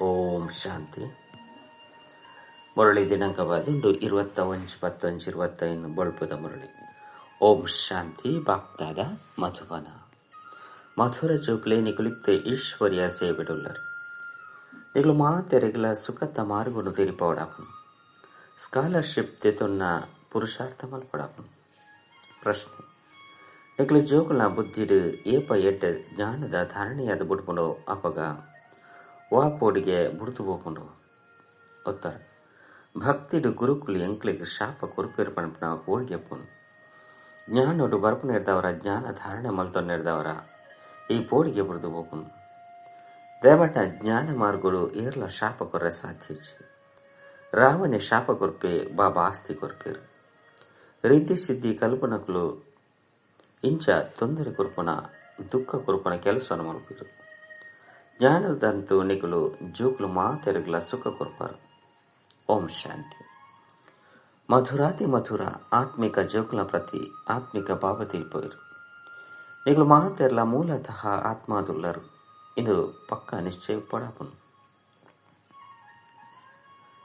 ಓಂ ಶಾಂತಿ. ಮುರಳಿ ದಿನಾಂಕವಾದುಂಡು 21/10/25 ಬೊಳ್ಪುದ ಮುರಳಿ. ಓಂ ಶಾಂತಿ. ಬಾಪ್ದಾದ ಮಧುವನ ಮಧುರ ಜೋಕ್ಲೆ ನಿಗುಲಿತ್ತೆ ಈಶ್ವರ್ಯ ಸೇವೆಡುಲ್ಲರು ನಿಗುಲು ಮಾತೆರೆಗ್ಲ ಸುಖತ ಮಾರ್ಗುನು ತೆರಿಪವಡಾಪನು scholarship ತೆತೊನ್ನ ಪುರುಷಾರ್ಥ ಮಲ್ಪಡಾಪನು. ಪ್ರಶ್ನೆ: ನಿಗುಲು ಜೋಕುಲ್ನ ಬುದ್ಧಿಡು ಏಪ ಎಡ್ಡ ಜ್ಞಾನದ ಧಾರಣೆಯಾದ ಬುಡ್ಪುಂಡು ಅಪಗ ವಾ ಪೋಡಿಗೆ ಬುಡ್ತು ಹೋಕೊಂಡು. ಉತ್ತರ: ಭಕ್ತಿಡು ಗುರುಕುಲು ಎಂಕ್ಲಿಗೆ ಶಾಪ ಕುರುಪೇರು ಪಣಪನ ಪೋಡಿಗೆ ಪೋನು. ಜ್ಞಾನೋಡು ಬರ್ಪು ನೆಡ್ದವರ ಜ್ಞಾನ ಧಾರಣೆ ಮಲ್ತೊ ನೆಡ್ದವರ ಈ ಪೋಡಿಗೆ ಬುಡ್ದು ಹೋಗುನು. ದಯಬಟ್ಟ ಜ್ಞಾನ ಮಾರ್ಗುಡು ಏರ್ಲ ಶಾಪ ಕೊರ್ರೆ ಸಾಧ್ಯಚಿ. ರಾವಣೆ ಶಾಪ ಕೊರ್ಪೆ ಬಾಬಾ ಆಸ್ತಿ ಕೊರ್ಪೇರು. ರಿದ್ದಿ ಸಿದ್ಧಿ ಕಲ್ಪನಕುಲು ಇಂಚ ತೊಂದರೆ ಕುರ್ಪನ ದುಃಖ ಕುರ್ಪನ ಕೆಲಸವನ್ನು ಮಲ್ಪೇರು. ಜ್ಞಾನದಂತೂ ನಿಗುಲು ಜೋಕುಲು ಮಾತೆರೆಗ್ಲ ಸುಖ ಕೊರ್ಪಾರು. ಓಂ ಶಾಂತಿ. ಮಧುರಾತಿ ಮಧುರ ಆತ್ಮಿಕ ಜೋಕುಲ ಪ್ರತಿ ಆತ್ಮಿಕ ಭಾವ ತಿಳ್ಪೋರು. ನಿಗುಲು ಮಾತೆರ್ಲ ಮೂಲತಃ ಆತ್ಮಾದುಲ್ಲರು. ಇದು ಪಕ್ಕ ನಿಶ್ಚಯ ಪಡಾಪುನು.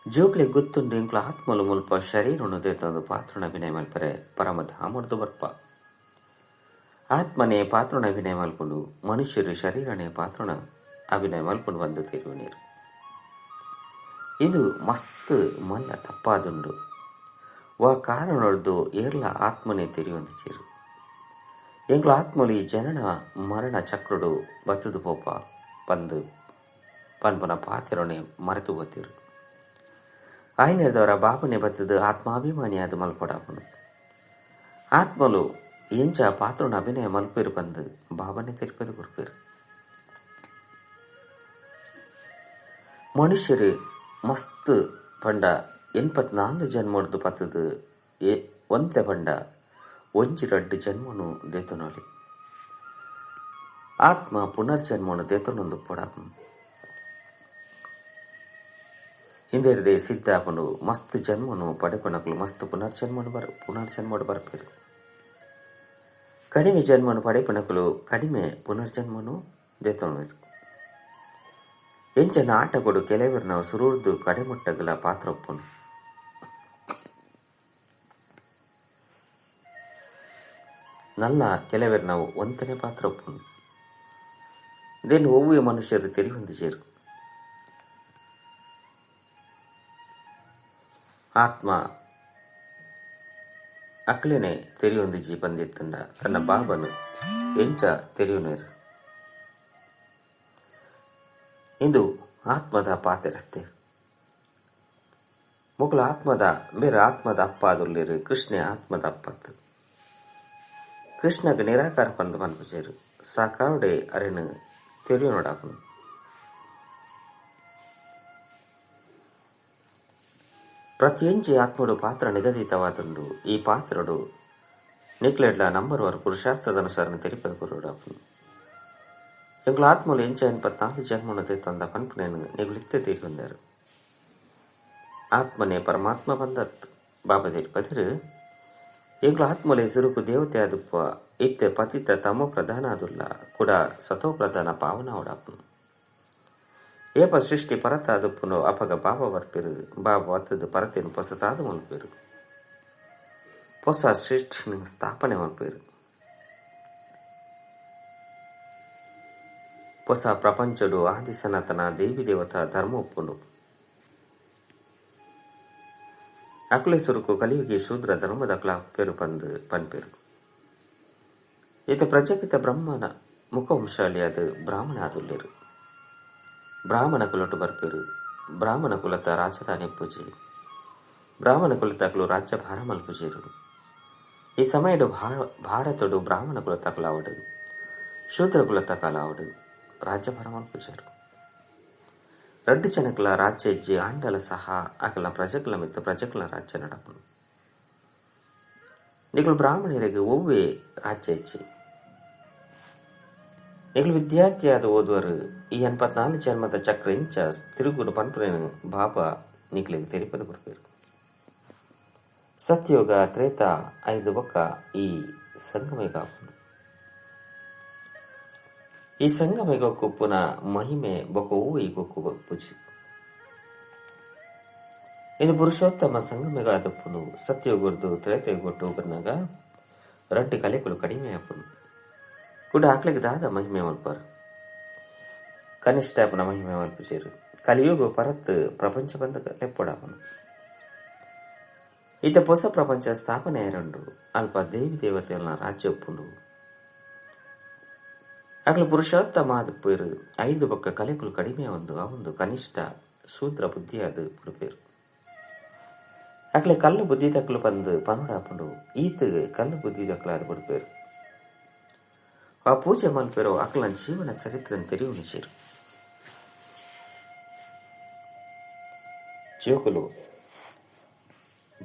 ಜೋಕ್ಲೆ ಗುತ್ತುಂಡು ಇಂಕ್ಲ ಆತ್ಮಲು ಮುಲ್ಪ ಶರೀರನು ದೇತೊಂದು ಪಾತ್ರನ ಅಭಿನಯ ಮಲ್ಪರೆ ಪರಮಧಾಮರ್ದು ಬರ್ಪ. ಆತ್ಮನೇ ಪಾತ್ರನ ಅಭಿನಯ ಮಲ್ಪುಂಡು, ಮನುಷ್ಯರು ಶರೀರನೇ ಪಾತ್ರನ ಅಭಿನಯ ಮಲ್ಪುಂಡು ಬಂದು ತಿರುವು ನೀರು. ಇದು ಮಸ್ತ್ ಮಲ್ಲ ತಪ್ಪಾದುಂಡು. ವಾ ಕಾರಣೊಡ್ದು ಏರ್ಲ ಆತ್ಮನೇ ತೆರೆಯೊಂದು ಚೀರು. ಎಂಗ್ಲ ಆತ್ಮಲು ಈ ಜನನ ಮರಣ ಚಕ್ರಡು ಬತ್ತದು ಪೋಪ ಪಂದು ಪನ್ಪನ ಪಾತಿರೊನೆ ಮರೆತು ಗೊತ್ತಿರು. ಆಯ್ನೆದವರ ಬಾಬನೆ ಬತ್ತದು ಆತ್ಮಾಭಿಮಾನಿಯಾದ ಮಲ್ಪಡಾಪನು. ಆತ್ಮಲು ಎಂಚ ಪಾತ್ರನ ಅಭಿನಯ ಮಲ್ಪೇರು ಬಂದು ಬಾಬನೆ ತೆರಿಪದು ಕೊರ್ಪೇರು. ಮನುಷ್ಯರು ಮಸ್ತ್ ಪಂಡ 84 ಜನ್ಮಡ್ದು ಪತ್ತದು ಒಂತೆ ಪಂಡ ಒಂಜಿ 2 ಜನ್ಮನು ದೇತೊನೊಲಿ. ಆತ್ಮ ಪುನರ್ಜನ್ಮನು ದೇತೊನೊಂದು ಪೊಡಾಪನು. ಹಿಂದೆರ್ದೆ ಸಿದ್ಧಾಪನು ಮಸ್ತ್ ಜನ್ಮನು ಪಡೆಪಣಕಲು ಮಸ್ತ್ ಪುನರ್ಜನ್ಮಡು ಬರ್ಪೇರು. ಕಡಿಮೆ ಜನ್ಮನು ಪಡೆಪಣಕಲು ಕಡಿಮೆ ಪುನರ್ಜನ್ಮನು ದೇತೊನರು. ಎಂಚ ನಾಟಕೊಡು ಕೆಲವರು ನಾವು ಸುರೂರ್ದು ಕಡೆಮುಟ್ಟಗಲ ಪಾತ್ರ ಒಪ್ಪುನು. ನಲ್ಲ ಕೆಲವರು ನಾವು ಒಂತನೇ ಪಾತ್ರ ಒಪ್ಪುನು. ದೆನ್ ಒವ್ವೆ ಮನುಷ್ಯರು ತೆರಿಹೊಂದಿಜೇರು. ಆತ್ಮ ಅಕ್ಲೇನೆ ತೆರಿಯೊಂದಿಜಿ ಬಂದಿತ್ತಂಡ ತನ್ನ ಬಾಬನು ಎಂಚ ತೆರೆಯುನೇರು. ಇಂದು ಆತ್ಮದ ಪಾತೆರತ್ತೆ ಮುಗ್ಲ ಆತ್ಮದ ಬೇರೆ ಆತ್ಮದ ಅಪ್ಪ ಅದುಲ್ಲಿರು. ಕೃಷ್ಣ ಆತ್ಮದ ಅಪ್ಪತ್ತು. ಕೃಷ್ಣಗೆ ನಿರಾಕಾರ ಪಂದು ಮನ್ಪುಜೇರು. ಸಾಕಾರುಡೆ ಅರೆನು ತೆರೆಯು ನೋಡಾಪನು. ಪ್ರತಿಯೊಂಜಿ ಆತ್ಮಡು ಪಾತ್ರ ನಿಗದಿತವಾದುಂಡು. ಈ ಪಾತ್ರಡು ನಿಕ್ಲೆಡ್ಲ ನಂಬರ್ 1 ಪುರುಷಾರ್ಥದ ಅನುಸಾರ ತೆರಿಪದ ಕೊರುಡಾಪನು. ಎಂಗ್ಲ ಆತ್ಮಲು ಎಂಚ 84 ಜನ್ಮನು ತೆತ್ತೊಂದ ಪನ್ಪುನೇನು ನಿಗುಲಿತ್ತೆ ತೀರ್ಕೊಂಡರು. ಆತ್ಮನೇ ಪರಮಾತ್ಮ ಬಂದತ್ತು ಬಾಬಾ ತೆರಿಪದಿರು. ಎಂಗ್ಲ ಆತ್ಮಲೆ ಸುರುಕು ದೇವತೆ ಆದುಪ್ಪ ಇತ್ತೆ ಪತಿತ ತಮೋ ಪ್ರಧಾನ ಆದುಲ್ಲ ಕೂಡ ಸತೋ ಪ್ರಧಾನ ಪಾವನ ಓಡಾಪನು. ಏಪ ಸೃಷ್ಟಿ ಪರತ ಆದುಪ್ಪುನು ಅಪಗ ಬಾಬಾ ಬರ್ಪೇರು. ಬಾಬಾ ಅತ್ತದು ಪರತೇನು ಹೊಸತಾದ ಮಲ್ಪೇರು. ಹೊಸ ಸೃಷ್ಟಿನ ಸ್ಥಾಪನೆ ಮಲ್ಪೇರು. ಹೊಸ ಪ್ರಪಂಚಡು ಆದಿ ಸನಾತನ ದೇವಿ ದೇವತಾ ಧರ್ಮ ಒಪ್ಪುಂಡು. ಅಕುಲೆ ಸುರುಕು ಕಲಿಯುಗಿ ಶೂದ್ರ ಧರ್ಮದ ಅಕ್ಲ ಪೇರು ಪಂದು ಪನ್ಪೇರು. ಈತ ಪ್ರಜಾಪಿತ ಬ್ರಹ್ಮನ ಮುಖವಂಶಾಲಿಯಾದ ಬ್ರಾಹ್ಮಣ ಆದುಲ್ಲೇರು. ಬ್ರಾಹ್ಮಣ ಕುಲಟು ಬರ್ಪೇರು. ಬ್ರಾಹ್ಮಣ ಕುಲತ ರಾಜಧಾನಿ ಪೂಜೆ. ಬ್ರಾಹ್ಮಣ ಕುಲತಕಲು ರಾಜ್ಯ ಭಾರ ಮಲ್ಪುಜೇರು. ಈ ಸಮಯಡು ಭಾರತಡು ಬ್ರಾಹ್ಮಣ ಕುಲತಕಲಾವಡು ಶೂದ್ರ ಕುಲತಕಲಾವಡು ರಾಜ್ಯ ಭಾರ ಮಲ್ಪುಜೇರು. 2 ಜನಕಲ ರಾಜ್ಯ ಇಜ್ಜಿ ಆಂಡಲ ಸಹ ಅಕಲ ಪ್ರಜೆಗಳ ಮಿತ್ತು ಪ್ರಜೆಗಳ ರಾಜ್ಯ ನಡಪನು. ನಿಗಳು ಬ್ರಾಹ್ಮಣರಿಗೆ ಒವ್ವೇ ರಾಜ್ಯ ಇಜ್ಜಿ. ನಿಗಳು ವಿದ್ಯಾರ್ಥಿಯಾದ ಓದುವರು ಈ 84 ಜನ್ಮದ ಚಕ್ರ ಇಂಚ ತಿರುಗುಡು ಪಂಪುರೇನು ಬಾಬಾ ನಿಕ್ಲಿಗೆ ತೆರಿಪದ ಕೊರ್ಪೇರು. ಸತ್ಯೋಗ ತ್ರೇತ 5 ಬೊಕ್ಕ ಈ ಸಂಗಮೇಗಾಪುನು. ಈ ಸಂಗಮೆಗೊಕ್ಕು ಪುನಃ ಮಹಿಮೆ ಬೊಕ ಹೂವು ಈ ಗೊಕ್ಕು ಪುಜಿ. ಇದು ಪುರುಷೋತ್ತಮ ಸಂಗಮೆಗಾದಪ್ಪನು ಸತ್ಯಗೊರ್ದು ತ್ರೇತೆಗೊಟ್ಟು ಬಂದಾಗ ರಡ್ಡು ಕಲೆಗಳು ಕಡಿಮೆ ಆಪನು ಕೂಡ ಆಕ್ಲಿಗೆ ದಾದ ಮಹಿಮೆ ಮಲ್ಪಾರು ಕನಿಷ್ಠಾಪನ ಮಹಿಮೆ ಮಲ್ಪಿಸಿರು కలియుగ ಪರತ್ ಪ್ರಪಂಚ ಬಂದ ಲೆಪ್ಪಡಾಪನು ಈತ ಹೊಸ ಪ್ರಪಂಚ ಸ್ಥಾಪನೆ ಎರಡು ಅಲ್ಪ ದೇವಿ ದೇವತೆಗಳ ರಾಜ್ಯ ಒಪ್ಪುಂಡು ಅಗ್ಲ ಪುರುಷೋತ್ತಮ ಆದ ಪೇರು 5 ಬೊಕ್ಕ ಕಲೆಗಳು ಕಡಿಮೆ ಒಂದು ಕನಿಷ್ಠ ಶೂದ್ರ ಬುದ್ಧಿ ಅದು ಪೇರು ಅಕ್ಲೆ ಕಲ್ಲು ಬುದ್ಧಿ ದಕ್ಕಲು ಬಂದು ಪನ್ನಡಾಪುಂಡು ಈತ ಕಲ್ಲು ಬುದ್ಧಿ ದಕ್ಕಲಾದ ಪೇರು ಆ ಪೂಜೆ ಮಲ್ಪೇರು ಅಕ್ಲನ ಜೀವನ ಚರಿತ್ರೆ ತೆರೆಯುಣಿಸಿರು ಜೋಕುಲು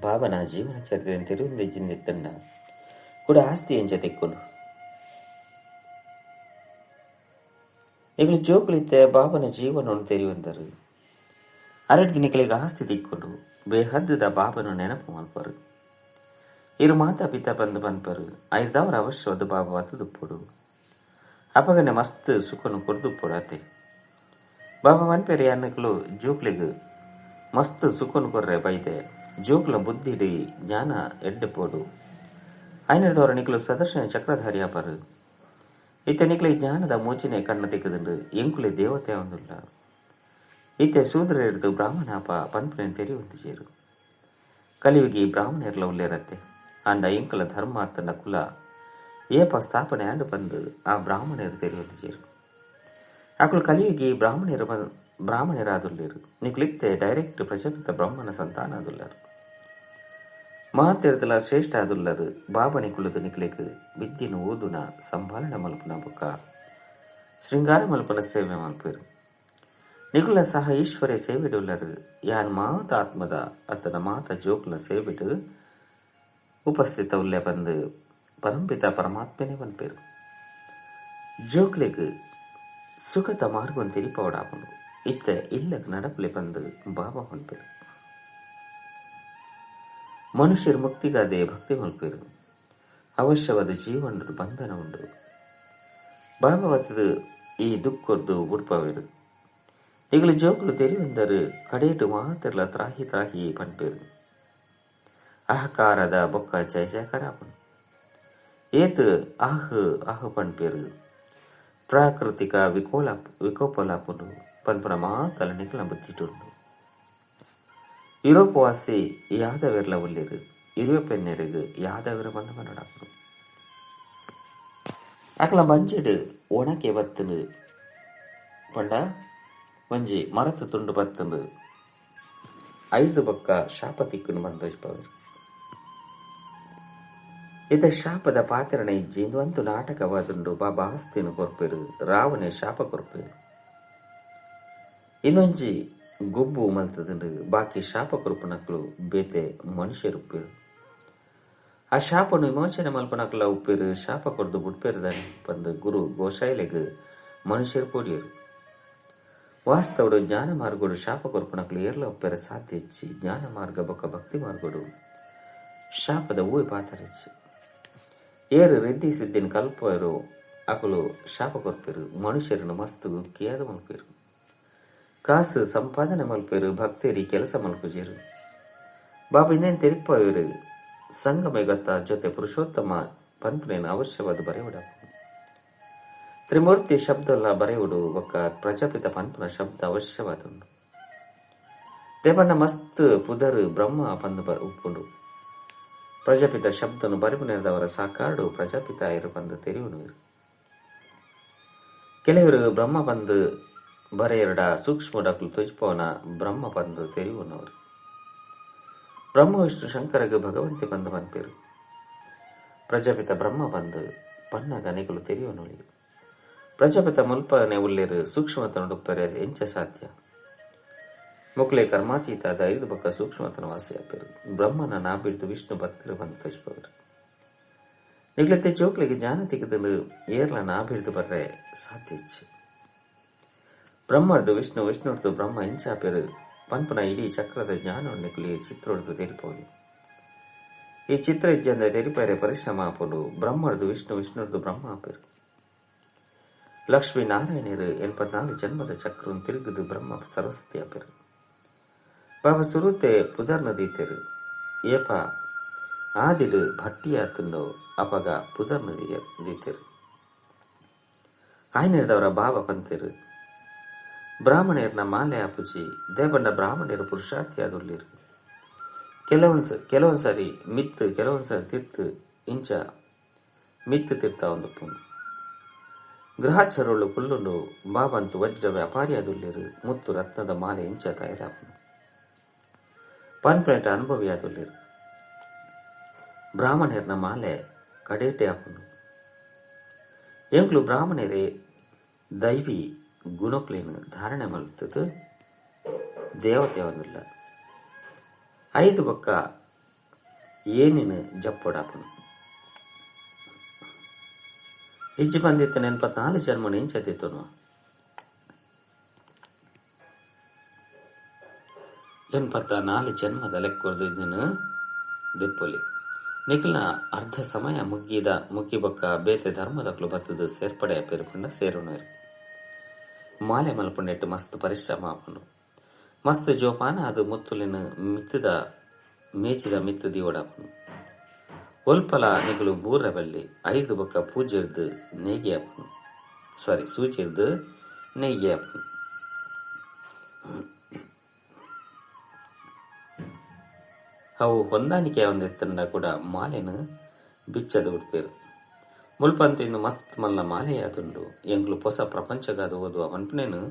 ಬಾಬನ ಜೀವನ ಚರಿತ್ರೆ ತೆರೆಯುಂದೆಜ್ಜಿಂದೆತ್ತನ್ನ ಕೂಡ ಆಸ್ತಿ ಎಂಚ ತೆಕ್ಕೊಂಡು ಈಗಲೂ ಜೋಕುಲಿತ್ತೆ ಬಾಬನ ಜೀವನವನ್ನು ತೆರೆಯುವಂದರು ಅರಡು ದಿನಗಳಿಗೆ ಆಸ್ತಿ ತಿಕ್ಕೊಂಡು ಬೇಹದ್ದದ ಬಾಬನ ನೆನಪು ಮಲ್ಪರು ಇರು ಮಾತಾ ಪಿತ ಬಂದು ಪನ್ಪರು ಐದವರ ಅವಶ್ಯವಾದ ಬಾಬ ಅತ್ತದುಪ್ಪುಡು ಅಪಗನೆ ಮಸ್ತ್ ಸುಖನು ಕೊರ್ದುಪ್ಪುಡು ಅತ್ತೆ ಬಾಬಾ ಮನ್ಪೇರಿ ಅನ್ನಕಲು ಜೋಕ್ಲಿಗೆ ಮಸ್ತ್ ಸುಖನು ಕೊರ್ರೆ ಬೈದೆ ಜೋಕ್ಲ ಬುದ್ಧಿಡಿ ಜ್ಞಾನ ಎಡ್ಡೆಪೋಡು ಐನರದವರ ನಿಕ್ಲು ಸದರ್ಶನ ಚಕ್ರಧಾರಿ ಅಪರು ಈತ ನಿಕ್ಲೆ ಜ್ಞಾನದ ಮೋಚನೆ ಕಣ್ಣ ತೆಗೆದುಂಡು ಎಂಕುಲೆ ದೇವತೆ ಒಂದುಲ್ಲ ಈತೆ ಶೂದ್ರ ಹಿಡಿದು ಬ್ರಾಹ್ಮಣಾಪ ಪನ್ಪುನ ತೆರಿ ಹೊಂದಿಸೇರು ಕಲಿಯುಗಿ ಬ್ರಾಹ್ಮಣರ್ಲ ಉಲ್ಲೇರತ್ತೆ ಅಂಡ ಎಂಕಲ ಧರ್ಮಾರ್ಥನ ಕುಲ ಏಪ ಸ್ಥಾಪನೆ ಅಂಡು ಬಂದು ಆ ಬ್ರಾಹ್ಮಣರು ತೆರಿ ಹೊಂದಿಸೇರು ಅಕುಲು ಕಲಿಯುಗಿ ಬ್ರಾಹ್ಮಣರಾದುಲ್ಲೇರು ನಿಕ್ಲಿತ್ತೆ ಡೈರೆಕ್ಟ್ ಪ್ರಜಾಪಿತ ಬ್ರಹ್ಮನ ಸಂತಾನ ಆದುಲ್ಲರು ಮಹಾತೀರ್ಥಲ ಶ್ರೇಷ್ಠ ಆದುಲ್ಲರು ಬಾಬನಿ ಕುಲದ ನಿಕ್ಲಿಗೆ ವಿದ್ಯೆನು ಓದುನ ಸಂಭಾಲನೆ ಮಲ್ಪನ ಬುಕ್ಕ ಶೃಂಗಾರ ಮಲ್ಪನ ಸೇವೆ ಮಲ್ಪೇರು ನಿಗುಲ ಸಹ ಈಶ್ವರೇ ಸೇವಿಡುಲ್ಲರು ಯಾನ್ ಮಾತ ಆತ್ಮದ ಅತನ ಮಾತ ಜೋಕ್ಲ ಸೇವಿಡು ಉಪಸ್ಥಿತ ಉಲ್ಲೆ ಬಂದು ಪರಂಪಿತ ಪರಮಾತ್ಮನೇ ಬಂದ್ಪೇರು ಜೋಕ್ಲಿಗೆ ಸುಖದ ಮಾರ್ಗವನ್ನು ತಿರಿಪವಡಾಪನು ಇತ್ತ ಇಲ್ಲಕ್ಕೆ ನಡಪಲೆ ಬಂದು ಬಾಬಾ ಹೊಂದ್ಪೇರು ಮನುಷ್ಯರು ಮುಕ್ತಿಗಾದೆ ಭಕ್ತಿ ಮಲ್ಪೇರು ಅವಶ್ಯವಾದ ಜೀವನ ಬಂಧನ ಉಂಡು ಬಾಬಾ ಹೊತ್ತದು ಈ ದುಃಖದ್ದು ಉಡ್ಪವೇರು ಈಗಲೂ ಜೋಕುಲು ತೆರೆಯುಂದರು ಕಡೇಟು ಮಾತಿರ್ಲ ತ್ರಾಹಿ ತ್ರಾಹಿ ಪನ್ಪೇರು ಅಹಕಾರದ ಬೊಕ್ಕ ಜಯ ಜಯಕರಾಪನು ಏತು ಆಹು ಪನ್ಪೇರು ಪ್ರಾಕೃತಿಕ ವಿಕೋಪಲಾಪನು ಪನ್ಪುನ ಮಾತಲ ನಿಕ್ಲ ಬುದ್ಧಿಟುಂಡು ಯುರೋಪ್ ವಾಸಿ ಯಾದವೆರ್ಲ ಉಲ್ಲಿರು ಯುರೋಪಿಯನ್ನರಿಗೂ ಯಾದವರ ಬಂದ ಮನಡಾಪನು ಅಕ್ಲ ಬಂಜೆಡು ಒಣಕೆ ಬತ್ತನು ಪಂಡ ಒಂಜಿ ಮರತು ತುಂಡು ಬತ್ತನು 5 ಬೊಕ್ಕ ಶಾಪ ತಿಕ್ಕನು ಬಂದೋಜ್ಪವರು ಇದ ಶಾಪದ ಪಾತ್ರಣ ಇಜ್ಜಿಂದು ಅಂತೂ ನಾಟಕವಾದುಂಡು ಬಾಬಾ ಆಸ್ತಿನು ಕೊರ್ಪೇರು ರಾವಣೆ ಶಾಪ ಕೊರ್ಪೇರು ಇನ್ನೊಂಜಿ ಗುಬ್ಬು ಮಲ್ತದಂಡು ಬಾಕಿ ಶಾಪ ಕೊರ್ಪನಕ್ಲು ಬೇತೆ ಮನುಷ್ಯರುಪ್ಪೇರು ಆ ಶಾಪನು ವಿಮೋಚನೆ ಮಲ್ಪನಕ್ಲ ಉಪ್ಪೇರು ಶಾಪ ಕೊರ್ದು ಬುಡ್ಪೇರುದಾನೆ ಬಂದು ಗುರು ಗೋಶಾಲೆಗೆ ಮನುಷ್ಯರು ಪೋಡಿಯರು ವಾಸ್ತವಡು ಜ್ಞಾನ ಮಾರ್ಗೋಡು ಶಾಪ ಕೊರ್ಪನಕ್ಲು ಏರ್ಲ ಉಪ್ಪೇರ ಸಾಧ್ಯ ಹೆಚ್ಚಿ ಜ್ಞಾನ ಮಾರ್ಗ ಬೊಕ್ಕ ಭಕ್ತಿ ಮಾರ್ಗೋಡು ಶಾಪದ ಊಯಿ ಪಾತ್ರ ಹೆಚ್ಚು ಏರು ರೆದ್ದಿ ಸಿದ್ದಿನ ಕಲ್ಪರು ಅಕುಲು ಶಾಪ ಕೊರ್ಪೇರು ಮನುಷ್ಯರನ್ನು ಮಸ್ತು ಕಿಯಾದ ಮಲ್ಪೇರು ಕಾಸು ಸಂಪಾದನೆ ಮಲ್ಪೇರು ಭಕ್ತೇರಿ ಕೆಲಸ ಮಲ್ಪುಜೇರು ಬಾಬಾ ಇನ್ನೇನು ತೆರಿಪ್ಪವರು ಸಂಗಮೆ ಗೊತ್ತ ಜೊತೆ ಪುರುಷೋತ್ತಮ ಪನ್ಪುನೇನು ಅವಶ್ಯವಾದ ಬರೆಯುಡ ತ್ರಿಮೂರ್ತಿ ಶಬ್ದಲ್ಲ ಬರೆಯುಡು ಒಕ್ಕ ಪ್ರಜಾಪಿತ ಪನ್ಪುನ ಶಬ್ದ ಅವಶ್ಯವಾದುಂಡು ದೇವಣ್ಣ ಮಸ್ತ್ ಪುದರು ಬ್ರಹ್ಮ ಬಂದು ಉಪ್ಪುಂಡು ಪ್ರಜಾಪಿತ ಶಬ್ದನು ಬರಿಪುನೇರದವರ ಸಾಕಾಡು ಪ್ರಜಾಪಿತ ಇರು ಬಂದು ತೆರೆಯುವರು ಕೆಲವರು ಬ್ರಹ್ಮ ಬಂದು ಬರೆಯರಡ ಸೂಕ್ಷ್ಮ ಡಕ್ಲು ತುಜ್ಪವನ ಬ್ರಹ್ಮ ಬಂದು ತೆರೆಯುವನವರು ಬ್ರಹ್ಮ ವಿಷ್ಣು ಶಂಕರಗೆ ಭಗವಂತಿ ಬಂದು ಪನ್ಪೇರು ಪ್ರಜಾಪಿತ ಬ್ರಹ್ಮ ಬಂದು ಪನ್ನ ಗನೆಗಳು ತೆರೆಯುವನೊಳಿ ಪ್ರಜಾಪಿತ ಮುಲ್ಪನೆ ಉಲ್ಲೇರು ಸೂಕ್ಷ್ಮತನುಡುಪ್ಪರೆ ಎಂಚ ಸಾಧ್ಯ ಮುಕ್ಲೆ ಕರ್ಮಾತೀತಾದ 5 ಬೊಕ್ಕ ಸೂಕ್ಷ್ಮತನ ವಾಸಿಯಾಪೇರು ಬ್ರಹ್ಮನ ನಾಬಿಡ್ದು ವಿಷ್ಣು ಭಕ್ತರು ಬಂದು ತೋಜ್ಪವರು ನಿಗ್ಲತ್ತೆ ಜೋಕ್ಲಿಗೆ ಜ್ಞಾನ ತೆಗೆದಲು ಏರ್ಲ ನಾಬಿಡ್ದು ಬರ್ರೆ ಸಾಧ್ಯ ಇಚ್ಛೆ ಬ್ರಹ್ಮರ್ದು ವಿಷ್ಣು ವಿಷ್ಣುರ್ದು ಬ್ರಹ್ಮ ಇಂಚಾಪೇರು ಪನ್ಪುನ ಇಡೀ ಚಕ್ರದ ಜ್ಞಾನವನ್ನಿಕ್ಲಿ ಚಿತ್ರೊಡ್ದು ತೆರಿಪೋಲಿ ಈ ಚಿತ್ರ ಇಜ್ಜಂದ ತೆರಿಪೇರೆ ಪರಿಶ್ರಮ ಆಪೋಡು ಬ್ರಹ್ಮರ್ದು ವಿಷ್ಣು ವಿಷ್ಣುರ್ದು ಬ್ರಹ್ಮ ಆಪೇರು ಲಕ್ಷ್ಮೀ ನಾರಾಯಣರು 84 ಜನ್ಮದ ಚಕ್ರವನ್ನು ತಿರುಗುದು ಬ್ರಹ್ಮ ಸರಸ್ವತಿ ಆಪೇರು ಬಾಬಾ ಸುರುತೆ ಪುದರ್ನ ದೀತೆರು ಏಪ ಆದಿಡು ಭಟ್ಟಿಯಾತುಂಡೋ ಅಪಗ ಪುದರ್ನ ದೀತೆರು ಆಯ್ನಿಡ್ದವರ ಬಾಬಾ ಪಂತೆರು ಬ್ರಾಹ್ಮಣೇರ್ನ ಮಾಲೆ ಆಪುಜಿ ದೇವಣ್ಣ ಬ್ರಾಹ್ಮಣರು ಪುರುಷಾರ್ಥಿ ಆದುಲ್ಲಿರು ಕೆಲವೊಂದ್ಸರಿ ಮಿತ್ತು ಕೆಲವೊಂದ್ಸರಿ ತಿರ್ತು ಇಂಚ ಮಿತ್ತು ತಿರ್ತಾ ಒಂದು ಪುಣ್ ಗೃಹಾಚರುಳು ಪುಲ್ಲುಂಡು ಬಾಬಂತು ವಜ್ರ ವ್ಯಾಪಾರಿ ಆದುಲ್ಲಿರು ಮುತ್ತು ರತ್ನದ ಮಾಲೆ ಇಂಚ ತಯಾರಾಪುಣು ಪನ್ಪೇಟ ಅನುಭವಿ ಆದುಲ್ಲಿರು ಬ್ರಾಹ್ಮಣೇರ್ನ ಮಾಲೆ ಕಡೇಟೆ ಆಪುಣು ಎಂಕ್ಲು ಬ್ರಾಹ್ಮಣರೇ ದೈವಿ ಗುಣಕ್ಲೇನು ಧಾರಣೆ ಮಲ್ತದು ದೇವತೆ ಅವನಿಲ್ಲ 5 ಬೊಕ್ಕ ಏನಿನ ಜಪ್ಪೊಡಾಪನು ಇಜ್ಜಿ ಬಂದಿತ್ತನ 84 ಜನ್ಮನ ಇಂಚತಿತ್ತನು 84 ಜನ್ಮದ ಲೆಕ್ಕೊರ್ದು ಇದನ್ನು ದಿಪ್ಪೊಲಿ ನಿಖಲ್ನ ಅರ್ಧ ಸಮಯ ಮುಗ್ಗಿ ಬೊಕ್ಕ ಬೇತೆ ಧರ್ಮದಕ್ಲು ಬತ್ತದು ಸೇರ್ಪಡೆ ಪೇರ್ಪಂಡ ಸೇರುಣರು ಮಾಲೆ ಮಲ್ಪಂಡೆಟ್ಟು ಮಸ್ತ್ ಪರಿಶ್ರಮ ಆಪುಂಡು ಮಸ್ತ್ ಜೋಪಾನ ಅದು ಮುತ್ತುಲಿನ ಮೇಚಿದ ಮಿತ್ತು ದಿವಡಾಪುಂಡು ಒಲ್ಪಲ ನಿಗಳು ಬೂರ ಬಲ್ಲಿ 5 ಬೊಕ್ಕ ಪೂಜೆರ್ದು ನೇಗಿ ಆಪುಂಡು ಸೂಚಿರ್ದು ನೇಗಿ ಆಪುಂಡು ಅವು ಹೊಂದಾಣಿಕೆ ಒಂದೆತ್ತಂಡ ಕೂಡ ಮಾಲೆನು ಬಿಚ್ಚದು ಉಡ್ಪೇರು ಮುಲ್ಪಂತಿಂದು ಮಸ್ತ್ ಮಲ್ಲ ಮಾಲೆಯಾದುಂಡು ಎಂಗ್ಲು ಹೊಸ ಪ್ರಪಂಚಗಾದ ಓದುವ ಮಂಟನೇನು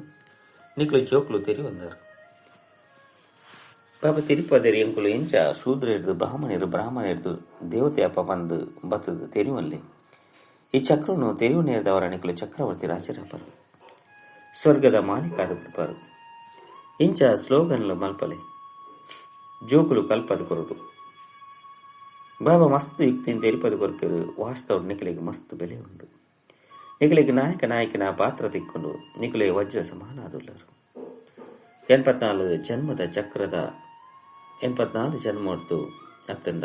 ನಿಕ್ಲು ಜೋಕ್ಲು ತೆರಿ ಒಂದರು ಬಾಬಾ ತಿರುಪದೇರಿ ಎಂಕುಲು ಎಂಚ ಶೂದ್ರ ಹಿಡ್ದು ಬ್ರಾಹ್ಮಣರ್ದು ದೇವತೆ ಅಪ್ಪ ಬಂದು ಬತ್ತದು ತೆರಿವಲ್ಲಿ ಈ ಚಕ್ರನು ತೆರಿವು ನೇರದವರ ನಿಕ್ಲು ಚಕ್ರವರ್ತಿ ರಾಜರಪ್ಪರು ಸ್ವರ್ಗದ ಮಾಲೀಕಾದ ಬಿಡ್ಪಾರು ಇಂಚ ಸ್ಲೋಗನ್ಲು ಮಲ್ಪಲೆ ಜೋಕುಲು ಕಲ್ಪದ ಕೊರಡು ಬಾಬಾ ಮಸ್ತ್ ಯುಕ್ತಿನ ತೆರಿಪದ ಕೊರಪೇರು ವಾಸ್ತವ ನಿಖಲಿಗೆ ಮಸ್ತ್ ಬೆಲೆ ಉಂಡು ನಿಖಲಿಗೆ ನಾಯಕನ ಪಾತ್ರ ತಿಕ್ಕೊಂಡು ನಿಖಲೆ ವಜ್ರ ಸಮಾನ ಆದುಲ್ಲರು 84 ಜನ್ಮದ ಚಕ್ರದ 84 ಜನ್ಮದ್ದು ಅತ್ತಂಡ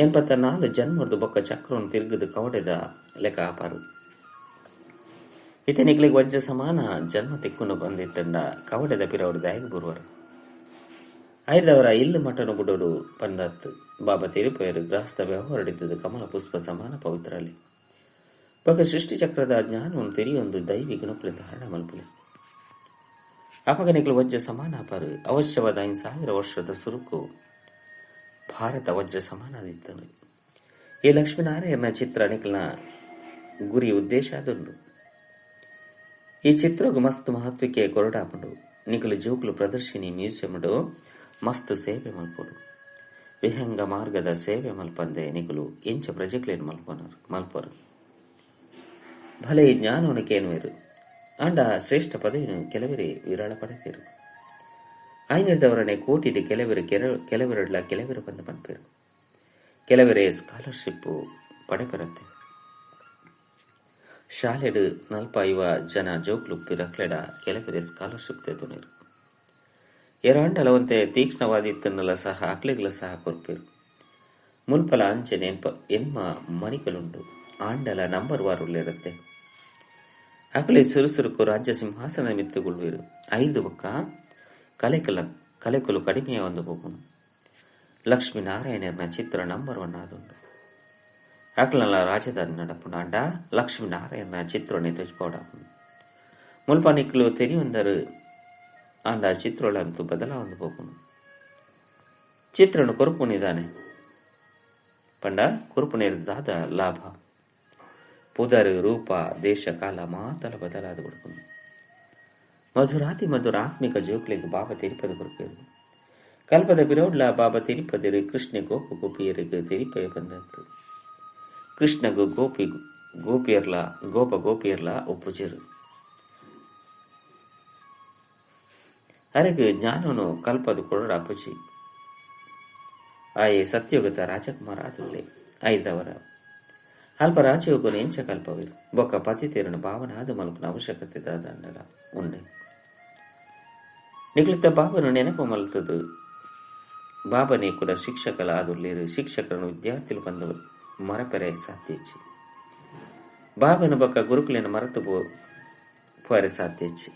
84 ಜನ್ಮದ್ದು ಬೊಕ್ಕ ಚಕ್ರವನ್ನು ತಿರುಗದು ಕವಡೆದ ಲೆಕ್ಕ ಆಪಾರು ಇತ ನಿಖಲಿಗೆ ವಜ್ರ ಸಮಾನ ಜನ್ಮ ತಿಕ್ಕೊಂಡು ಬಂದಿತ್ತಂಡ ಕವಡೆದ ಪಿರವಡು ದಾಯಿಗೆ ಬರುವರು ಐದವರ ಇಲ್ಲು ಮಟನು ಬುಡೋಡು ಬಂದತ್ತು ಬಾಬಾ ತಿರುಪೇರು ಗೃಹಸ್ಥ ವ್ಯವಹಾರಡಿದ್ದು ಕಮಲ ಪುಷ್ಪ ಸಮಾನ ಪವಿತ್ರಲಿ ಬೊಕ್ಕ ಸೃಷ್ಟಿ ಚಕ್ರದ ಜ್ಞಾನವನ್ನು ತೆರಿಯೊಂದು ದೈವಿ ಗುಣಕುಲ ಧಾರಣ ಮಲ್ಪುಲೆ ಅಪಗನಿಗಳು ವಜ್ರ ಸಮಾನ ಅಪಾರು ಅವಶ್ಯವಾದ 5,000 ವರ್ಷದ ಸುರುಕು ಭಾರತ ವಜ್ರ ಸಮಾನದಿದ್ದನು ಈ ಲಕ್ಷ್ಮೀನಾರಾಯಣ ಚಿತ್ರ ನಿಖಲ್ನ ಗುರಿ ಉದ್ದೇಶ ಅದುಂಡು ಈ ಚಿತ್ರಗೂ ಮಸ್ತ್ ಮಹತ್ವಕ್ಕೆ ಕೊರಡಾಪುಂಡು ನಿಖಲು ಜೋಕ್ಲು ಪ್ರದರ್ಶಿನಿ ಮ್ಯೂಸಿಯಂಡು ಮಸ್ತ್ ಸೇವೆ ಮಲ್ಪೊಡು ವಿಹಂಗ ಮಾರ್ಗದ ಸೇವೆ ಮಲ್ಪಂದೆ ನಿಖಲು ಎಂಚ ಪ್ರಜೆಕ್ಲೇನು ಮಲ್ಪರು ಭಲೆ ಜ್ಞಾನವನ್ನು ಕೇನುವೆರು ಆಂಡ ಶ್ರೇಷ್ಠ ಪದವಿನು ಕೆಲವರೇ ವಿರಳ ಪಡೆಪೇರು ಆಯ್ನಿಡ್ದವರನೆ ಕೋಟಿಡು ಕೆಲವರಡ್ಲ ಬಂದು ಪನ್ಪೇರು ಕೆಲವರೇ ಸ್ಕಾಲರ್ಶಿಪ್ ಪಡೆಪರತ್ತೆ ಶಾಲೆಡು 40 ಜನ ಜೋಕ್ಲು ಪಿರಕ್ಲೆಡ ಕೆಲವರೇ ಸ್ಕಾಲರ್ಶಿಪ್ ತೆದುನೇರು ಎರಾಂಡಲವಂತೆ ತೀಕ್ಷ್ಣವಾದಿತ್ತನ್ನೆಲ್ಲ ಸಹ ಅಕ್ಲೆಗಳ ಸಹ ಕೊರ್ಪೇರು ಮುಲ್ಪಲ ಅಂಚನೆ ಎನ್ಮ ಮಣಿಕಲುಂಡು ಆಂಡಲ ನಂಬರ್ ವಾರುಲ್ಲಿರುತ್ತೆ ಅಕಲೆ ಸುರುಸುರುಕು ರಾಜ್ಯ ಸಿಂಹಾಸನ ಮಿತ್ತುಗೊಳ್ಳುವರು 5 ಬೊಕ್ಕ ಕಲೆಕಲು ಕಡಿಮೆಯ ಒಂದು ಹೋಗುನು ಲಕ್ಷ್ಮೀನಾರಾಯಣನ ಚಿತ್ರ ನಂಬರ್ 1 ಆದುಂಡು ಅಕ್ಲನ ರಾಜಧಾನಿ ನಡಪುನಾಂಡ ಲಕ್ಷ್ಮೀನಾರಾಯಣನ ಚಿತ್ರನೆ ತೆಜ್ಪಾಡಾಪುಂಡು ಮುಲ್ಪ ನಿಕ್ಲು ತೆರಿಯೊಂದರು ಆಂಡ ಚಿತ್ರಳಂತೂ ಬದಲಾವೊಂದು ಹೋಗುನು ಚಿತ್ರನು ಕೊರುಪುನಿದಾನೆ ಪಂಡ ಕುರುಪುನೇರ್ದಾದ ಲಾಭ ಪುದರು ರೂಪ ದೇಶ ಕಾಲ ಮಾತಲ ಬದಲಾದ ಕೊಡುಕುನು ಮಧುರಾತಿ ಮಧುರ ಆತ್ಮಿಕ ಜೋಕ್ಲಿಗೆ ಬಾಬಾ ತಿರುಪದ ಕೊರಪೇರು ಕಲ್ಪದ ಬಿರೋಡ್ಲ ಬಾಬಾ ತಿರುಪದಿರು ಕೃಷ್ಣ ಗೋಪಿಯರಿಗೆ ತಿರುಪೆ ಬಂದದ್ದು ಕೃಷ್ಣಗೂ ಗೋಪಿಯರ್ಲ ಒಪ್ಪುಜೇರು ಅರೆಗೆ ಜ್ಞಾನನು ಕಲ್ಪದು ಕೊರಡ ಅಪ್ಪುಜಿ ಆಯೆ ಸತ್ಯೋಗತ ರಾಜಕುಮಾರ ಆದಲ್ಲಿ 5 ಅಲ್ಪ ರಾಜಯೋಗನು ಎಂಚ ಕಲ್ಪವಿರು ಬೊಕ್ಕ ಪತಿತೇರನ ಭಾವನ ಆದ ಮಲ್ಪನ ಅವಶ್ಯಕತೆ ದಂಡಲ ಉಂಡೆ ನಿಗ್ಲಿತ ಬಾಬನು ನೆನಪು ಮಲ್ತದು ಬಾಬನೇ ಕೂಡ ಶಿಕ್ಷಕಲ ಆದುಲ್ಲೇರು ಶಿಕ್ಷಕರನ್ನು ವಿದ್ಯಾರ್ಥಿಗಳು ಬಂದು ಮರಪೆರೆ ಸಾಧ್ಯಚ್ಚಿ ಬಾಬನ ಬೊಕ್ಕ ಗುರುಕುಲಿನ ಮರೆತು ಪೋರೆ ಸಾಧ್ಯಚ್ಚಿ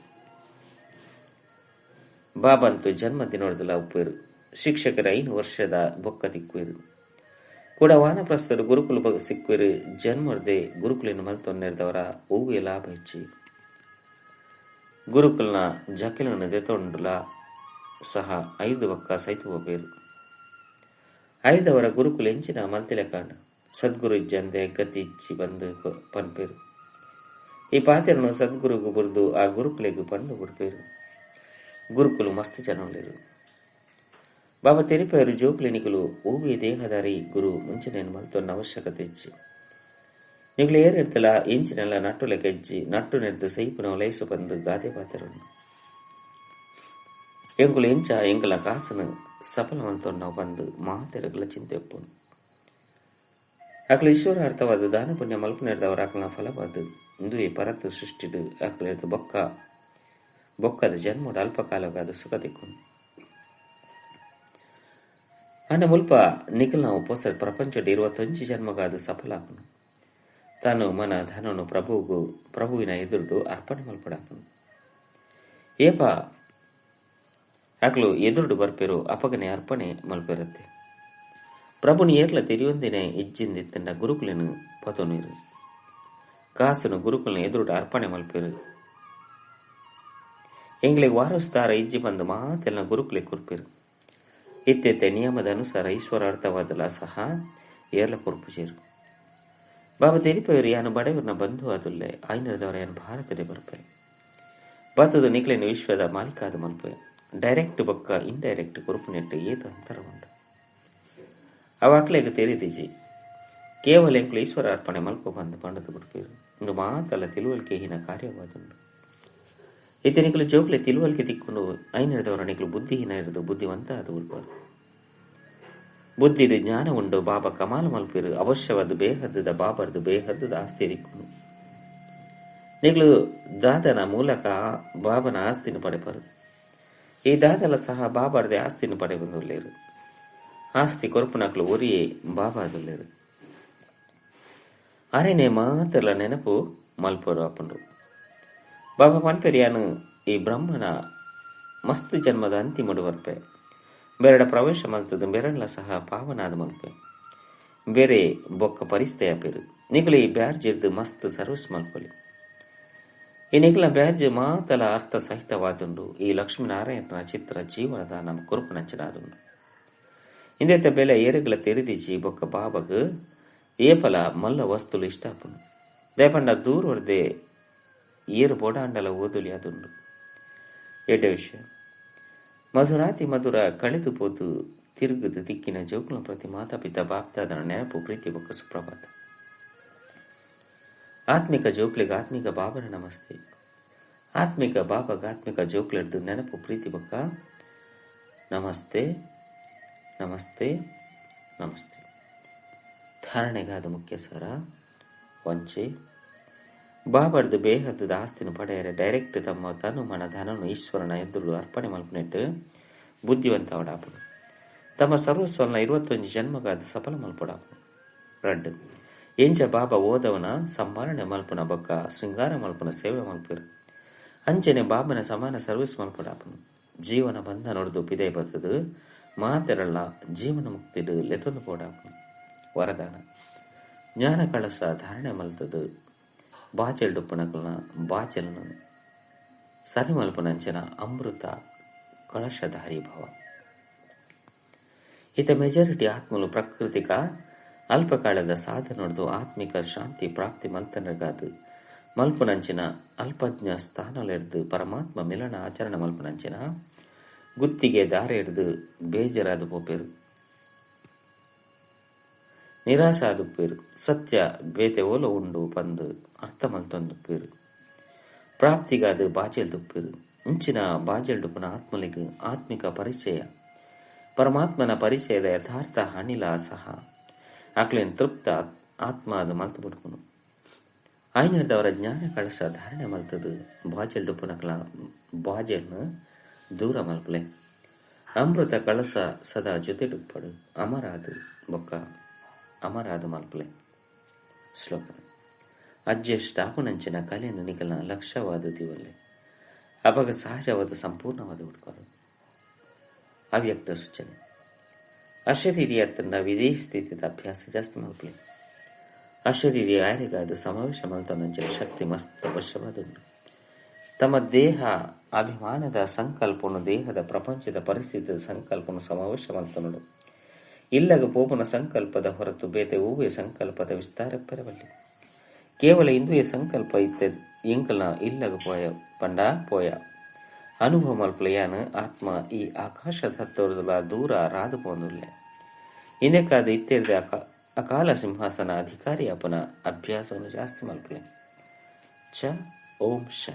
ಬಾಬಂತು ಜನ್ಮದಿನೋಡದಲ್ಲ ಉಪ್ಪೇರು. ಶಿಕ್ಷಕರ 5 ವರ್ಷದ ಬೊಕ್ಕ ತಿಕ್ಕುವೆರು. ಕೂಡ ವಾನಪ್ರಸ್ಥರು ಗುರುಕುಲ ಸಿಕ್ಕುವೆರು. ಜನ್ಮರ್ದೆ ಗುರುಕುಲಿನ ಮಲ್ತೊನ್ನೆರ್ದವರ ಹೂವೆ ಲಾಭ ಹೆಚ್ಚಿ ಗುರುಕುಲ್ನ ಜಕೆಲನ್ನು ದೆತೊಂಡುಲ ಸಹ 5 ಬೊಕ್ಕ ಸೈತು ಹೋಗ್ಬೇರು. 5 ಗುರುಕುಲ ಎಂಚಿನ ಮಲ್ತಿಲೆ ಕಾಂಡ ಸದ್ಗುರು ಇಜ್ಜಂದೆ ಗತಿ ಇಚ್ಚಿ ಬಂದು ಪನ್ಪೇರು. ಈ ಪಾತೆರನು ಸದ್ಗುರುಗು ಬುರ್ದು ಆ ಗುರುಕುಲೆಗು ಪಂಡು ಬಿಡ್ಪೇರು. ಗುರುಕುಲು ಮಸ್ತ್ ಜನಲೇರು. ಬಾಬಾ ತೆರಿಪೇರು ಜೋಕ್ಲೆ ನಿಗುಲು ಹೂವಿ ದೇಹದಾರಿ ಗುರು ಮುಂಚಿನ ಮಲ್ತೊನ್ನ ಅವಶ್ಯಕತೆ ಹೆಚ್ಚಿ ನಿಗುಲು ಏರಿರ್ತಲ ಎಂಚಿನೆಲ್ಲ ನಟ್ಟುಲೆ ಗೆಜ್ಜಿ ನಟ್ಟು ನೆಡ್ದು ಸೈಪುನ ಒಲೈಸು ಬಂದು ಗಾದೆ ಪಾತೆರನು ಎಂಗುಲು ಎಂಚ ಎಂಗಲ ಕಾಸನು ಸಫಲವಂತೊನ್ನ ಬಂದು ಮಾತೆರಗಲ ಚಿಂತೆ ಒಪ್ಪುನು. ಅಕ್ಲ ಈಶ್ವರ ಅರ್ಥವಾದ ದಾನ ಪುಣ್ಯ ಮಲ್ಪು ನೆಡ್ದವರ ಅಕ್ಲನ ಫಲವಾದ ಇಂದುವೆ ಪರತ್ತು ಸೃಷ್ಟಿಡು ಅಕ್ಲೆರ್ದು ಬೊಕ್ಕದ ಜನ್ಮೋಡ ಅಲ್ಪಕಾಲವಾದ ಸುಖ ತಿಕ್ಕೊಂಡು ಅಂಡ ಮುಲ್ಪ ನಿಖಲ್ ನಾವು ಪೊಸ ಪ್ರಪಂಚದ 29 ಜನ್ಮಗಾದ ಸಫಲಾಪನು ತಾನು ಮನ ಧನನು ಪ್ರಭುವಿನ ಎದುರುಡು ಅರ್ಪಣೆ ಮಲ್ಪಡಾಪನು. ಏಪ ಅಕ್ಲು ಎದುರುಡು ಬರ್ಪೇರು ಅಪಗನೆ ಅರ್ಪಣೆ ಮಲ್ಪಿರುತ್ತೆ. ಪ್ರಭುನಿ ಏರ್ಲ ತಿರಿಯೊಂದಿನ ಇಜ್ಜಿಂದಿತ್ತಂಡ ಗುರುಕುಲಿನ ಪತೊನೀರು ಕಾಸನು ಗುರುಕುಲಿನ ಎದುರುಡು ಅರ್ಪಣೆ ಮಲ್ಪೇರು. ಎಂಗ್ಲಿಗೆ ವಾರಸುದಾರ ಇಜ್ಜಿ ಬಂದು ಮಾತೆಲ್ಲ ಗುರುಕುಲೆ ಕುರ್ಪೇರು. ಇತ್ತೆತ್ತೆ ನಿಯಮದ ಅನುಸಾರ ಈಶ್ವರ ಅರ್ಥವಾದಲ್ಲ ಸಹ ಏರ್ಲ ಕುರ್ಪುಜೇರು. ಬಾಬಾ ತೆರಿಪೇರು ಯಾನು ಬಡವರನ್ನ ಬಂಧು ಆದುಲ್ಲೆ ಐನರದವರ ಯಾನು ಭಾರತದೇ ಬರ್ಪೆ ಬತ್ತದು ನಿಕ್ಲಿನ ವಿಶ್ವದ ಮಾಲೀಕಾದ ಮಲ್ಪೆ ಡೈರೆಕ್ಟ್ ಬೊಕ್ಕ ಇಂಡೈರೆಕ್ಟ್ ಕುರುಪು ನೆಟ್ಟು ಏತು ಅಂತರ ಉಂಟು. ಅವಾಕ್ಲೆಗೆ ತೆರಿದಿಜಿ ಕೇವಲ ಎಂಕ್ಲು ಈಶ್ವರ ಅರ್ಪಣೆ ಮಲ್ಪ ಬಂದು ಪಂಡದು ಬಿಡ್ಪೇರು. ಇಂದು ಮಾತಲ್ಲ ತಿಳುವಳಿಕೆ ಹೀನ ಕಾರ್ಯವಾದುಂಡು. ಇತ್ತೆ ನಿಕ್ಲು ಜೋಕ್ಲೆ ತಿಳುವಳಿಕೆ ತಿಕ್ಕೊಂಡು ಐನರದವರ ನಿಕ್ಲು ಬುದ್ಧಿಹೀನ ಇರೋದು ಬುದ್ಧಿವಂತ ಅದು ಉಳ್ಪಾರು. ಬುದ್ಧಿದು ಜ್ಞಾನ ಉಂಡು ಬಾಬಾ ಕಮಾಲ ಮಲ್ಪಿರು. ಅವಶ್ಯವಾದ ಬೇಹದ್ದದ ಬಾಬರ್ದು ಬೇಹದ್ದದ ಆಸ್ತಿ ದಿಕ್ಕುನು ನಿಗ್ಲು ದಾದನ ಮೂಲಕ ಬಾಬನ ಆಸ್ತಿನ ಪಡೆಪರು. ಈ ದಾದಲ ಸಹ ಬಾಬಾರ್ದೆ ಆಸ್ತಿನ ಪಡೆ ಬಂದುಲ್ಲೇರು. ಆಸ್ತಿ ಕೊರಪುನಕ್ಲು ಒರಿಯೇ ಬಾಬಾದುಲ್ಲೇರು. ಅರೆನೆ ಮಾತಲ್ಲ ನೆನಪು ಮಲ್ಪರು ಅಪ್ಪಂಡು ಬಾಬಾ ಪನ್ಪೆರಿಯಾನು ಈ ಬ್ರಹ್ಮನ ಮಸ್ತ್ ಜನ್ಮದ ಅಂತಿಮಡು ವರ್ಪೆ ಬೇರೆಡ ಪ್ರವೇಶ ಮಲ್ತದು ಬೆರಳ್ಲ ಸಹ ಪಾವನಾದ ಮಲ್ಪೆ ಬೇರೆ ಬೊಕ್ಕ ಪರಿಸ್ಥೆಯ ಪೇರು ನಿಗಲ ಈ ಬ್ಯಾರ್ಜಿರ್ದು ಮಸ್ತ್ ಸರ್ವಿಸ್ ಮಲ್ಪೊಲಿ. ಈ ನಿಗಲ ಬ್ಯಾರ್ಜ್ ಮಾತಲ ಅರ್ಥ ಸಹಿತವಾದುಂಡು. ಈ ಲಕ್ಷ್ಮೀನಾರಾಯಣನ ಚಿತ್ರ ಜೀವನದ ನಮ್ಮ ಕುರುಪುನಂಚನಾದುಂಡು. ಇಂದೆತ್ತ ಬೆಲೆ ಏರುಗಳ ತೆರಿದಿಜಿ ಬೊಕ್ಕ ಬಾಬಗ್ ಏಪಲ ಮಲ್ಲ ವಸ್ತುಲು ಇಷ್ಟಾಪುಂಡು. ದೇಪಂಡ ದೂರ ಹೊರದೆ ಏರು ಬೋಡಾಂಡಲ ಓದುಲಿ ಅದುಂಡು. ಎಡ್ಡೆ ವಿಷಯ ಮಧುರಾತಿ ಮಧುರ ಕಳೆದು ಪೋದು ತಿರುಗುದು ದಿಕ್ಕಿನ ಜೋಕುಲ ಪ್ರತಿ ಮಾತಾಪಿತ ಬಾಪ್ತಾದನ ನೆನಪು ಪ್ರೀತಿ ಬೊಕ್ಕ ಸುಪ್ರಭಾತ. ಆತ್ಮಿಕ ಜೋಕ್ಲಿಗೆ ಆತ್ಮಿಕ ಬಾಬನ ನಮಸ್ತೆ. ಆತ್ಮಿಕ ಬಾಬಾಗ ಆತ್ಮಿಕ ಜೋಕ್ಲೆಡ್ದು ನೆನಪು ಪ್ರೀತಿ ಬೊಕ್ಕ ನಮಸ್ತೆ ನಮಸ್ತೆ ನಮಸ್ತೆ. ಧಾರಣೆಗಾದ ಮುಖ್ಯ ಸಾರ ವಂಚೆ ಬಾಬರ್ದು ಬೇಹದ್ದದ ಆಸ್ತಿನ ಪಡೆಯರೆ ಡೈರೆಕ್ಟ್ ತಮ್ಮ ತನು ಮನ ಧನನು ಈಶ್ವರನ ಎದುರು ಅರ್ಪಣೆ ಮಲ್ಪನೆಟ್ಟು ಬುದ್ಧಿವಂತ ಅವಡಾಪಡು. ತಮ್ಮ ಸರ್ವಸ್ವಲ್ನ 21 ಜನ್ಮಗಾದ ಸಫಲ ಮಲ್ಪಡಾಪಡು. ರಡ್ಡು ಎಂಚ ಬಾಬಾ ಓದವನ ಸಂಭಾರಣೆ ಮಲ್ಪನ ಬೊಕ್ಕ ಶೃಂಗಾರ ಮಲ್ಪನ ಸೇವೆ ಮಲ್ಪಿರು. ಅಂಚನೆ ಬಾಬನ ಸಮಾನ ಸರ್ವಿಸ್ ಮಲ್ಪಡಾಪನು. ಜೀವನ ಬಂಧ ನೋಡ್ದು ಪಿದೆ ಬರ್ತದು ಮಾತೆರಲ್ಲ ಜೀವನ ಮುಕ್ತಿಡು ಲೆತೊಂದು ಪೋಡಾಪನು. ವರದಾನ ಜ್ಞಾನ ಕಳಸ ಧಾರಣೆ ಮಲ್ತದು ಬಾಚೆಲ್ ಡುಪ್ಪನಕಲ್ನ ಬಾಚೆಲ್ನ ಸರಿ ಮಲ್ಪನಂಚನ ಅಮೃತ ಕಳಶಧಾರಿ ಭವ. ಇತ ಮೆಜಾರಿಟಿ ಆತ್ಮಲು ಪ್ರಾಕೃತಿಕ ಅಲ್ಪಕಾಲದ ಸಾಧನೊಡ್ದು ಆತ್ಮಿಕ ಶಾಂತಿ ಪ್ರಾಪ್ತಿ ಮಲ್ತನಗಾದು ಮಲ್ಪನಂಚಿನ ಅಲ್ಪಜ್ಞ ಸ್ಥಾನಲೆಡ್ದು ಪರಮಾತ್ಮ ಮಿಲನ ಆಚರಣೆ ಮಲ್ಪನಂಚಿನ ಗುತ್ತಿಗೆ ದಾರೆ ಹಿಡ್ದು ಬೇಜರಾದ ಪೋಪೇರು ನಿರಾಶಾದುಪ್ಪೇರು. ಸತ್ಯ ಬೇತೆ ಓಲ ಉಂಡು ಬಂದು ಅರ್ಥ ಮಲ್ತೊಂದುಪ್ಪೇರು. ಪ್ರಾಪ್ತಿಗಾದ ಬಾಜೆಲ್ ದುಪ್ಪೇರು. ಇಂಚಿನ ಬಾಜೆಲ್ ಡುಪ್ಪನ ಆತ್ಮಲಿಗೆ ಆತ್ಮಿಕ ಪರಿಚಯ ಪರಮಾತ್ಮನ ಪರಿಚಯದ ಯಥಾರ್ಥ ಹಣಿಲ ಸಹ ಆಕ್ಲೇನ್ ತೃಪ್ತ ಆತ್ಮ ಅದು ಮಲ್ತು ಬಿಡ್ಪುನು. ಐನರ್ದವರ ಜ್ಞಾನ ಕಳಸ ಧಾರಣೆ ಮಲ್ತದು ಬಾಜೆಲ್ ಡುಪ್ಪನಕ್ಲ ಬಾಜೆಲ್ನ ದೂರ ಮಲ್ಪಲೆ ಅಮೃತ ಕಳಸ ಸದಾ ಜೊತೆ ಡುಪ್ಪಡು ಅಮರಾದು ಬೊಕ್ಕ ಅಮರಾದ ಮಲ್ಪಲೆ. ಶ್ಲೋಕ ಅಜ್ಜೆಷ್ಟಾಪುನಂಚಿನ ಕಲೆಯನ್ನು ನಿಗಲ ಲಕ್ಷ್ಯವಾದ ದಿವಲ್ಲೆ ಅಪಗ ಸಹಜವಾದ ಸಂಪೂರ್ಣವಾದ ಹುಡುಕರು ಅವ್ಯಕ್ತ ಸೂಚನೆ. ಅಶರೀರಿಯತ್ತನ್ನ ವಿದೇಹ ಸ್ಥಿತಿದ ಅಭ್ಯಾಸ ಜಾಸ್ತಿ ಮಲ್ಪಲೆ. ಅಶರೀರಿ ಯಾರಿಗಾದ ಸಮಾವೇಶ ಮಲ್ತೊಂದಂಚಿನ ಶಕ್ತಿ ಮಸ್ತ್ ಅವಶ್ಯವಾದುಂಡು. ತಮ್ಮ ದೇಹ ಅಭಿಮಾನದ ಸಂಕಲ್ಪನು ದೇಹದ ಪ್ರಪಂಚದ ಪರಿಸ್ಥಿತಿಯ ಸಂಕಲ್ಪನು ಸಮಾವೇಶ ಮಲ್ತೊನಡು. ಇಲ್ಲಗ ಪೋಪುನ ಸಂಕಲ್ಪದ ಹೊರತು ಬೇತೆ ಹೂವೆ ಸಂಕಲ್ಪದ ವಿಸ್ತಾರ ಪೆರವಲ್ಲಿ. ಕೇವಲ ಇಂದುವೆ ಸಂಕಲ್ಪ ಇತ್ತ ಎಂಕಲ್ನ ಇಲ್ಲಗ ಪೋಯ ಪಂಡ ಪೋಯ ಅನುಭವ ಮಲ್ಪಲೆಯಾನ ಆತ್ಮ ಈ ಆಕಾಶದ ಹತ್ತೋರದಲ ದೂರ ರಾದು ಪೋಂದುಲ್ಲೆ. ಇಂದಕ್ಕಾದ ಇತ್ತೇರಿದ ಅಕಾಲ ಸಿಂಹಾಸನ ಅಧಿಕಾರಿ ಅಪನ ಅಭ್ಯಾಸವನ್ನು ಜಾಸ್ತಿ ಮಲ್ಪಲೆ. ಚ ಓಂ ಶ